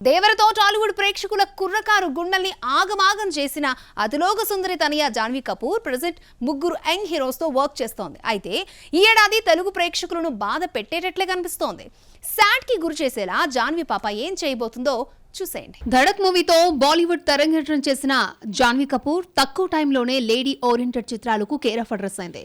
దేవరతో టాలీవుడ్ ప్రేక్షకుల కుర్రకారు గుండెల్ని ఆగమాగం చేసిన అతిలోక సుందరి తనయ జాన్వీ కపూర్ ప్రెజెంట్ ముగ్గురు యంగ్ హీరోస్ తో వర్క్ చేస్తోంది. అయితే ఈ ఏడాది తెలుగు ప్రేక్షకులను బాధ పెట్టేటట్లే కనిపిస్తోంది. సాడ్ కి గురి చేసేలా జాన్వీ పాప ఏం చేయబోతుందో చూసేయండి. ధడక్ మూవీతో బాలీవుడ్ తరంగేట్రం చేసిన జాన్వీ కపూర్ తక్కువ టైంలోనే లేడీ ఓరియంటెడ్ చిత్రాలకు కేర్ ఆఫ్ అడ్రస్ అయింది.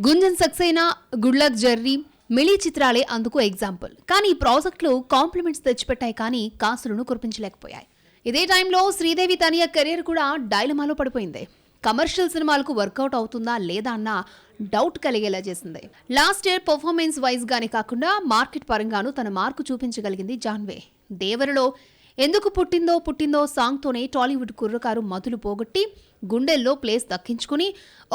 Gunjan Saxena, good luck Jerry, Mili చిత్రాలే అందుకు ఎగ్జాంపుల్. కానీ ఈ ప్రాజెక్టులు కాంప్లిమెంట్స్ తెచ్చిపెట్టాయి కానీ కాసులను కురిపించలేకపోయాయి. ఇదే టైంలో శ్రీదేవి తనయ కెరీర్ కూడా డైలమాలో పడిపోయింది. కమర్షియల్ సినిమాలకు వర్కౌట్ అవుతుందా లేదా అన్న డౌట్ కలిగేలా చేసింది. లాస్ట్ ఇయర్ పర్ఫార్మెన్స్ వైజ్ గానే కాకుండా మార్కెట్ పరంగానూ తన మార్కు చూపించగలిగింది జాన్వీ. దేవరలో ఎందుకు పుట్టిందో సాంగ్తోనే టాలీవుడ్ కుర్రకారు మధులు పోగొట్టి గుండెల్లో ప్లేస్ దక్కించుకుని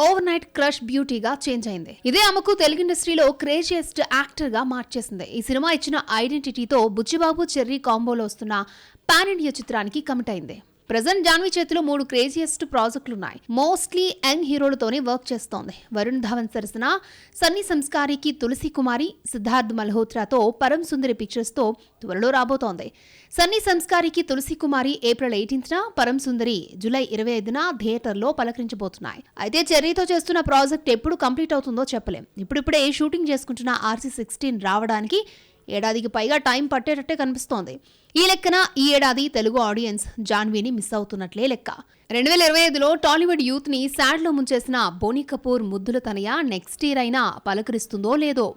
ఓవర్ నైట్ క్రష్ బ్యూటీగా చేంజ్ అయింది. ఇదే ఆమెకు తెలుగు ఇండస్ట్రీలో క్రేజియస్ట్ యాక్టర్ గా మార్చేసింది. ఈ సినిమా ఇచ్చిన ఐడెంటిటీతో బుచ్చిబాబు చెర్రీ కాంబోలో వస్తున్న పాన్ ఇండియా చిత్రానికి కమిట్ అయింది. ప్రెజెంట్ జాన్వీ చేతిలో 3 క్రేజియస్ట్ ప్రాజెక్టులున్నాయి. మోస్ట్లీ యంగ్ హీరోలతోనే వర్క్ చేస్తోంది. వరుణ్ ధవన్ సరసన సన్నీ సంస్కారికి తులసి కుమారి, సిద్ధార్థ్ మల్హోత్రాతో పరం సుందరి పిక్చర్స్ తో త్వరలో రాబోతోంది. సన్నీ సంస్కారికి తులసి కుమారి ఏప్రిల్ 18న, పరం సుందరి జూలై 25న థియేటర్లో పలకరించబోతున్నాయి. అయితే చెర్రీతో చేస్తున్న ప్రాజెక్ట్ ఎప్పుడు కంప్లీట్ అవుతుందో చెప్పలేం. ఇప్పుడిప్పుడే షూటింగ్ చేసుకుంటున్న RC-16 రావడానికి ఏడాదికి పైగా టైం పట్టేటట్టే కనిపిస్తోంది. ఈ లెక్కన ఈ ఏడాది తెలుగు ఆడియన్స్ జాన్వీని మిస్ అవుతున్నట్లే లెక్క. 2025లో టాలీవుడ్ యూత్ ని సాడ్ లో ముంచేసిన బోనీ కపూర్ ముద్దుల తనయ నెక్స్ట్ ఇయర్ అయినా పలకరిస్తుందో లేదో.